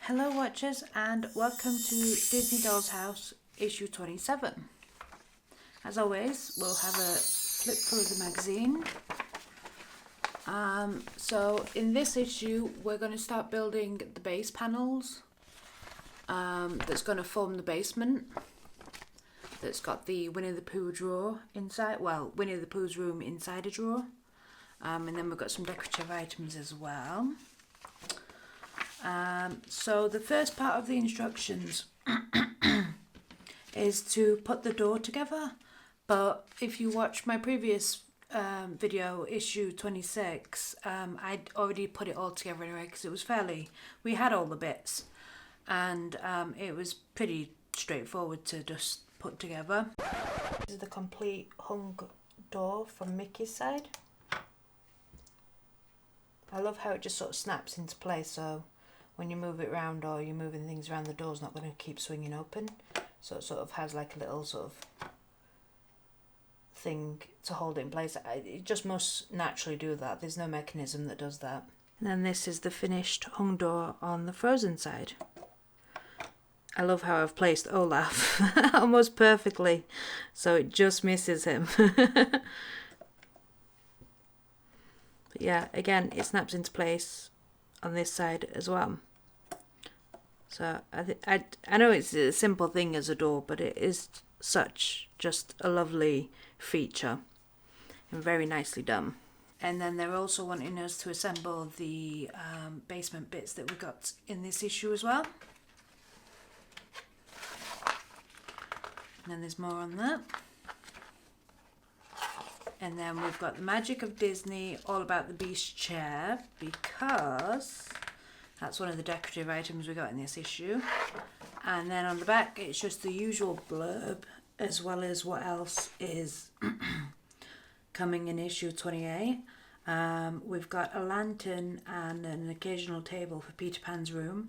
Hello watchers and welcome to Disney Dollhouse issue 27. As always, we'll have a flip through the magazine. So in this issue we're going to start building the base panels that's going to form the basement. That's got the Winnie the Pooh drawer inside, well, Winnie the Pooh's room inside a drawer. And then we've got some decorative items as well. So the first part of the instructions is to put the door together, but if you watch my previous video, issue 26, I'd already put it all together anyway because it was we had all the bits and it was pretty straightforward to just put together. This is the complete hung door from Mickey's side. I love how it just sort of snaps into place, so when you move it around or you're moving things around, the door's not going to keep swinging open. So it sort of has like a little sort of thing to hold it in place. It just must naturally do that. There's no mechanism that does that. And then this is the finished hung door on the Frozen side. I love how I've placed Olaf almost perfectly, so it just misses him. But yeah, again, it snaps into place on this side as well. So I know it's a simple thing as a door, but it is just a lovely feature and very nicely done. And then they're also wanting us to assemble the basement bits that we got in this issue as well. And then there's more on that. And then we've got the Magic of Disney, all about the Beast chair, because that's one of the decorative items we got in this issue. And then on the back, it's just the usual blurb, as well as what else is coming in issue 28. We've got a lantern and an occasional table for Peter Pan's room,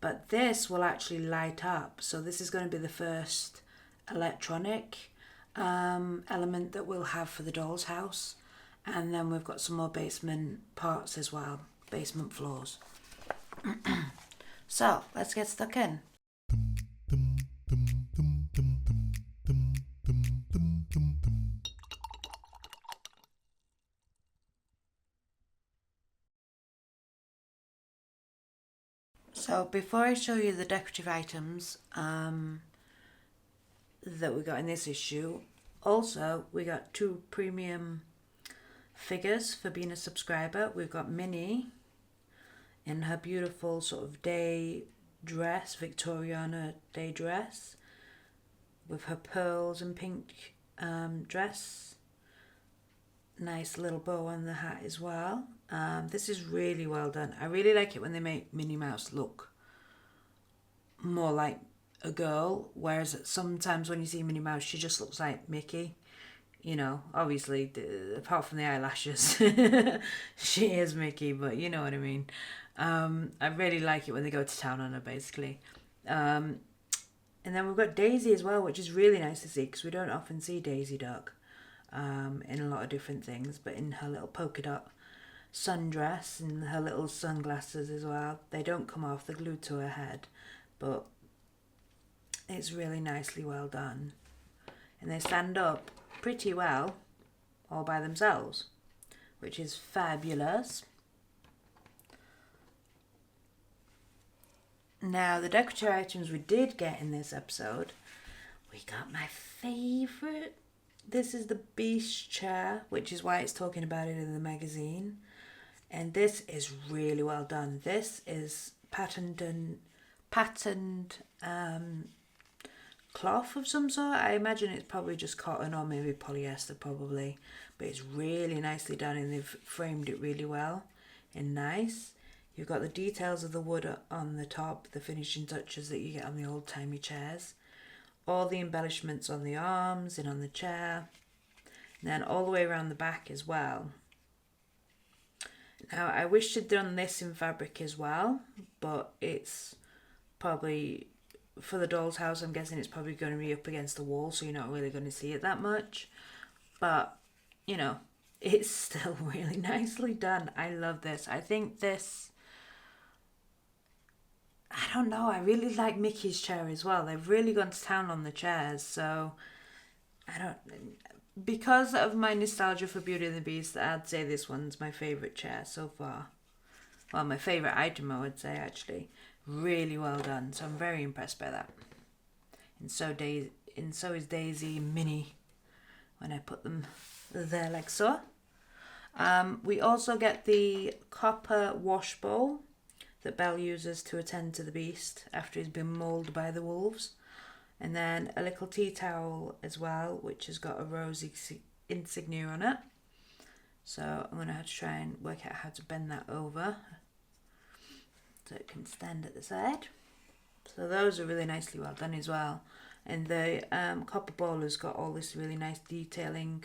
but this will actually light up. So this is going to be the first electronic element that we'll have for the doll's house. And then we've got some more basement parts as well, basement floors. So let's get stuck in. So before I show you the decorative items that we got in this issue, also we got 2 premium figures for being a subscriber. We've got Minnie in her beautiful sort of day dress, Victoriana day dress, with her pearls and pink dress. Nice little bow on the hat as well. This is really well done. I really like it when they make Minnie Mouse look more like a girl, whereas sometimes when you see Minnie Mouse, she just looks like Mickey. You know, obviously, apart from the eyelashes, she is Mickey, but you know what I mean. I really like it when they go to town on her, basically. And then we've got Daisy as well, which is really nice to see, because we don't often see Daisy Duck in a lot of different things, but in her little polka dot sundress and her little sunglasses as well. They don't come off, they're glued to her head, but it's really nicely well done. And they stand up pretty well all by themselves, which is fabulous. Now, the decorative items we did get in this episode, we got my favourite. This is the Beast chair, which is why it's talking about it in the magazine. And this is really well done. This is patterned cloth of some sort. I imagine it's probably just cotton or maybe polyester probably, but it's really nicely done and they've framed it really well and nice. You've got the details of the wood on the top, the finishing touches that you get on the old-timey chairs, all the embellishments on the arms and on the chair, and then all the way around the back as well. Now, I wish they'd done this in fabric as well, but it's probably, for the doll's house, I'm guessing it's probably going to be up against the wall, so you're not really going to see it that much. But, you know, it's still really nicely done. I love this. I think this don't know, I really like Mickey's chair as well. They've really gone to town on the chairs, so because of my nostalgia for Beauty and the Beast, I'd say this one's my favourite chair so far. Well, my favourite item, I would say, actually. Really well done, so I'm very impressed by that. And so is Daisy and Minnie when I put them there like so. We also get the copper wash bowl that Belle uses to attend to the Beast after he's been mauled by the wolves. And then a little tea towel as well, which has got a rose insignia on it. So I'm going to have to try and work out how to bend that over so it can stand at the side. So those are really nicely well done as well. And the copper bowl has got all this really nice detailing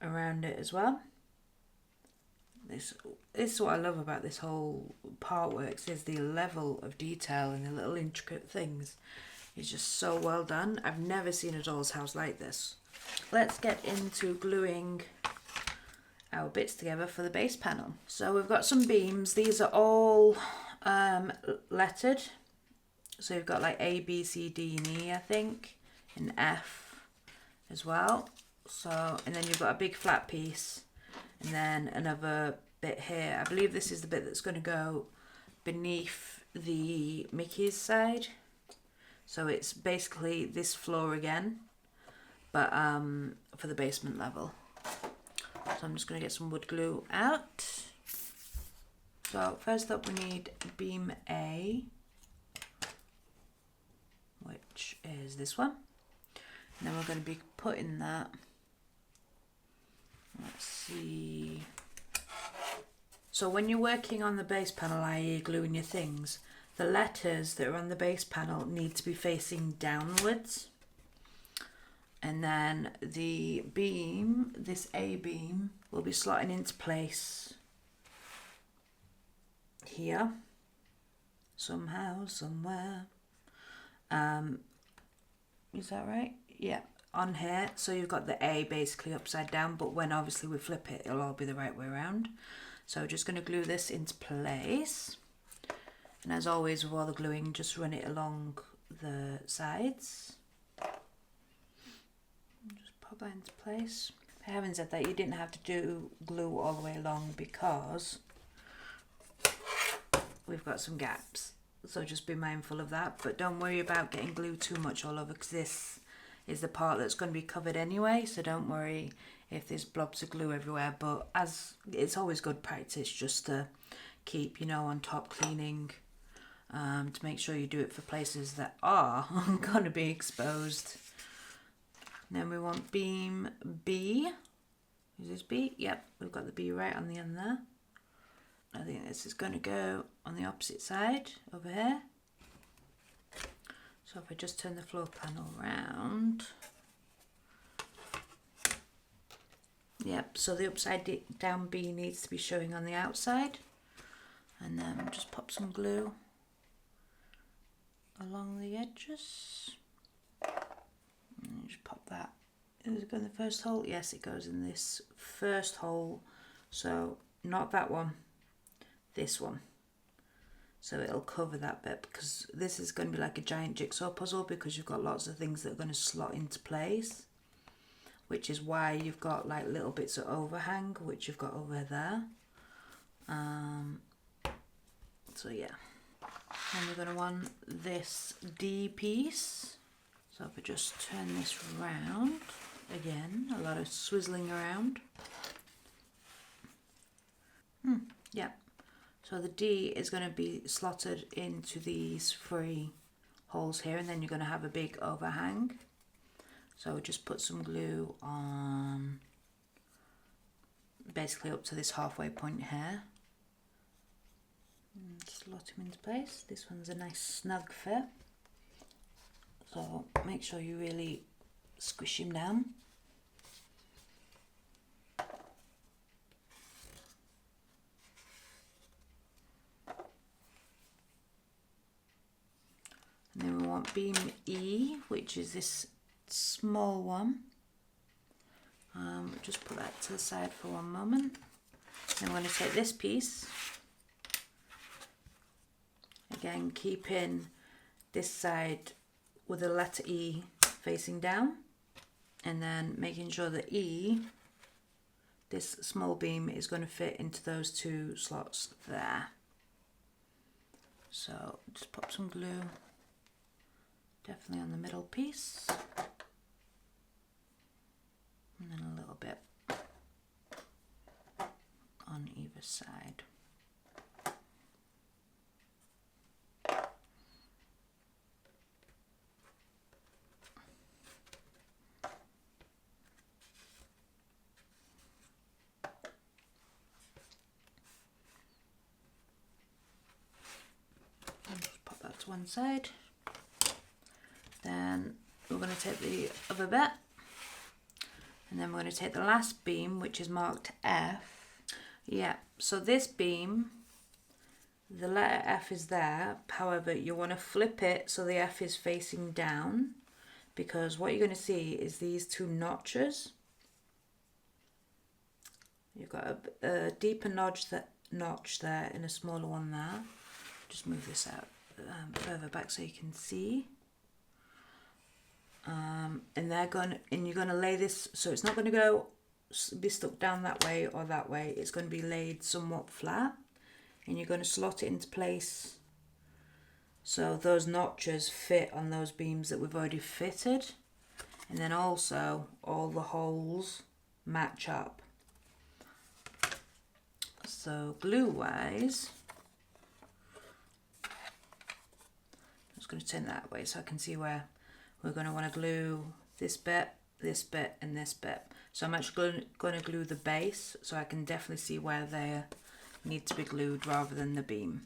around it as well. This is what I love about this whole part works, is the level of detail and the little intricate things. It's just so well done. I've never seen a doll's house like this. Let's get into gluing our bits together for the base panel. So we've got some beams. These are all lettered. So we've got like A, B, C, D, and E, I think, and F as well. So, and then you've got a big flat piece, and then another bit here. I believe this is the bit that's going to go beneath the Mickey's side. So it's basically this floor again, but for the basement level. So I'm just going to get some wood glue out. So first up we need beam A, which is this one. And then we're going to be putting that, let's see. So when you're working on the base panel, i.e. gluing your things, the letters that are on the base panel need to be facing downwards. And then the beam, this A beam, will be slotting into place here, somehow, somewhere. Is that right? Yeah, on here. So you've got the A basically upside down, but when obviously we flip it, it'll all be the right way around. So we're just going to glue this into place. And as always with all the gluing, just run it along the sides. Just pop that into place. Having said that, you didn't have to do glue all the way along because we've got some gaps. So just be mindful of that. But don't worry about getting glue too much all over, because this is the part that's going to be covered anyway. So don't worry if there's blobs of glue everywhere. But as it's always good practice just to keep, you know, on top cleaning. To make sure you do it for places that are going to be exposed. And then we want beam B. Is this B? Yep, we've got the B right on the end there. I think this is going to go on the opposite side over here. So if I just turn the floor panel around. Yep, so the upside down B needs to be showing on the outside. And then just pop some glue along the edges. And just pop that. Does it go in the first hole? Yes, it goes in this first hole. So not that one, this one. So it'll cover that bit, because this is going to be like a giant jigsaw puzzle, because you've got lots of things that are going to slot into place, which is why you've got like little bits of overhang, which you've got over there. So yeah. And we're going to want this D piece. So if I just turn this round, again, a lot of swizzling around. Yeah. So the D is going to be slotted into these 3 holes here, and then you're going to have a big overhang. So just put some glue on basically up to this halfway point here. Slot him into place. This one's a nice snug fit, so make sure you really squish him down. And then we want beam E, which is this small one. Just put that to the side for one moment. Then we're going to take this piece Again, keeping this side with the letter E facing down, and then making sure the E, this small beam, is going to fit into those two slots there. So just pop some glue definitely on the middle piece, and then a little bit on either side. To one side. Then we're going to take the other bit, and then we're going to take the last beam, which is marked F. Yeah, so this beam, the letter F is there, however you want to flip it so the F is facing down, because what you're going to see is these two notches. You've got a deeper notch there and a smaller one there. Just move this out further back so you can see, and you're going to lay this so it's not going to be stuck down that way or that way. It's going to be laid somewhat flat, and you're going to slot it into place so those notches fit on those beams that we've already fitted, and then also all the holes match up. So glue wise, going to turn that way so I can see where we're going to want to glue this bit, and this bit. So I'm actually going to glue the base so I can definitely see where they need to be glued rather than the beam.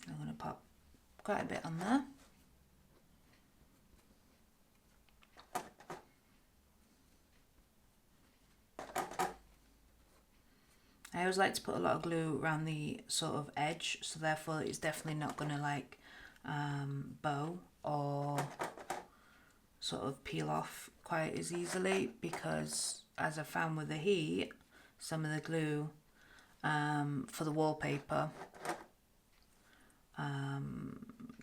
I'm going to pop quite a bit on there. I always like to put a lot of glue around the sort of edge, so therefore it's definitely not going to like bow or sort of peel off quite as easily, because as I found with the heat, some of the glue for the wallpaper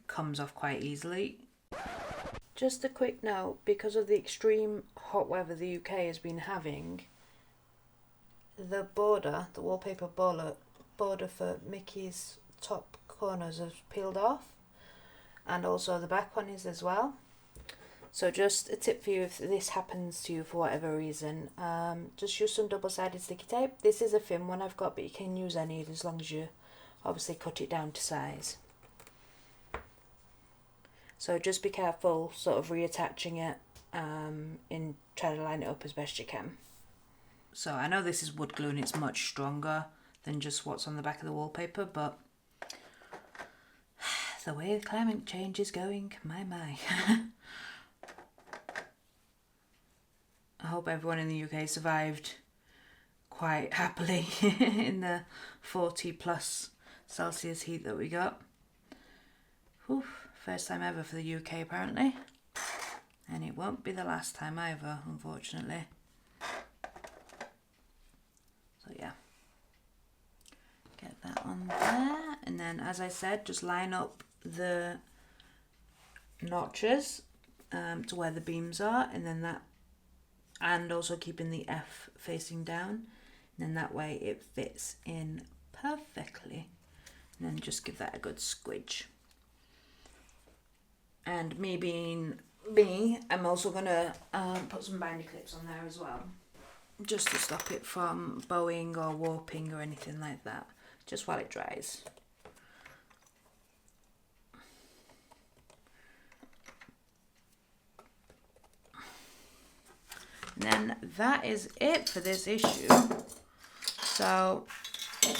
comes off quite easily. Just a quick note, because of the extreme hot weather the UK has been having, the wallpaper border for Mickey's top corners have peeled off, and also the back one is as well. So just a tip for you, if this happens to you for whatever reason, just use some double-sided sticky tape. This is a thin one I've got, but you can use any as long as you obviously cut it down to size. So just be careful sort of reattaching it and try to line it up as best you can. So I know this is wood glue and it's much stronger than just what's on the back of the wallpaper, but the way the climate change is going, my. I hope everyone in the UK survived quite happily in the 40 plus Celsius heat that we got. Whew, first time ever for the UK apparently, and it won't be the last time either, unfortunately. So yeah, get that on there, and then as I said, just line up the notches to where the beams are, and then that, and also keeping the F facing down, and then that way it fits in perfectly, and then just give that a good squidge. And me being me, I'm also going to put some binder clips on there as well, just to stop it from bowing or warping or anything like that, just while it dries. And then that is it for this issue. So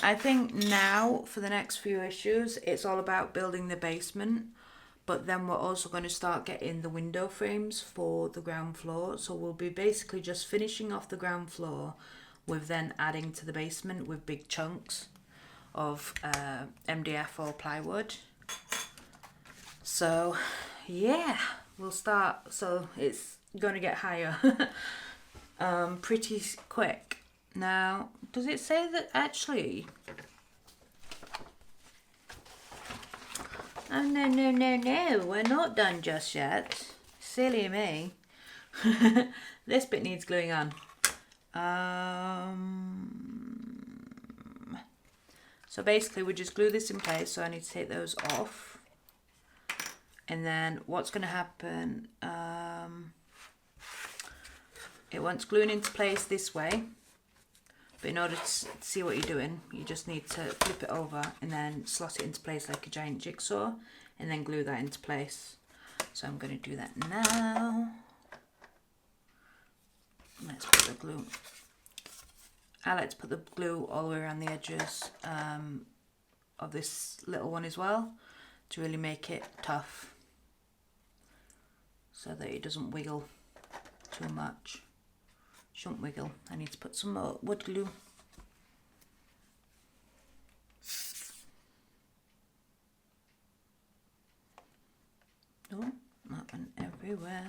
I think now for the next few issues, it's all about building the basement. But then we're also going to start getting the window frames for the ground floor. So we'll be basically just finishing off the ground floor with then adding to the basement with big chunks of MDF or plywood. So yeah, we'll start. So it's going to get higher pretty quick. Now, does it say that actually Oh, no, no, no, no. We're not done just yet. Silly me. This bit needs gluing on. So basically we just glue this in place. So I need to take those off. And then what's going to happen, it wants gluing into place this way. But in order to see what you're doing, you just need to flip it over and then slot it into place like a giant jigsaw and then glue that into place. So I'm going to do that now. Let's put the glue. I like to put the glue all the way around the edges of this little one as well to really make it tough so that it doesn't wiggle too much. Shouldn't wiggle. I need to put some more wood glue. Oh, that went everywhere.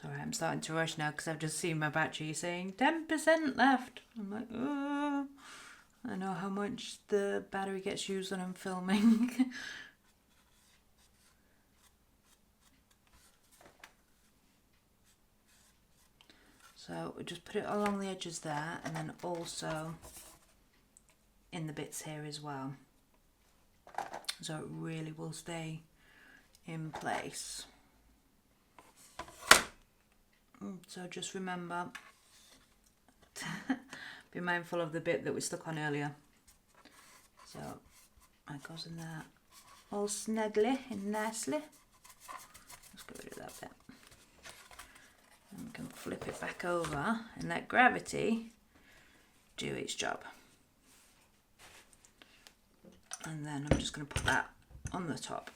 Sorry, I'm starting to rush now because I've just seen my battery saying 10% left. I'm like, oh, I know how much the battery gets used when I'm filming. So we just put it along the edges there and then also in the bits here as well. So it really will stay in place. So just remember, be mindful of the bit that we stuck on earlier. So that goes in there all snugly and nicely. Let's get rid of that bit. And we can flip it back over and let gravity do its job. And then I'm just going to put that on the top,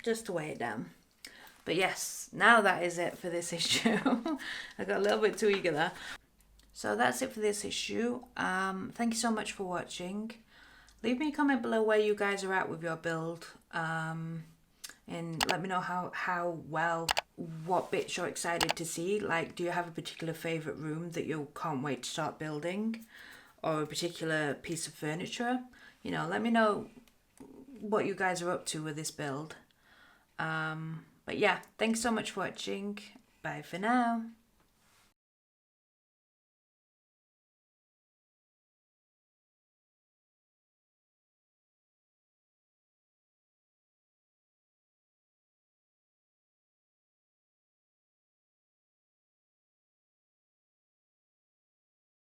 just to weigh it down. But yes, now that is it for this issue. I got a little bit too eager there. So that's it for this issue. Thank you so much for watching. Leave me a comment below where you guys are at with your build. And let me know what bits you're excited to see. Like, do you have a particular favourite room that you can't wait to start building? Or a particular piece of furniture? You know, let me know what you guys are up to with this build. But yeah, thanks so much for watching. Bye for now.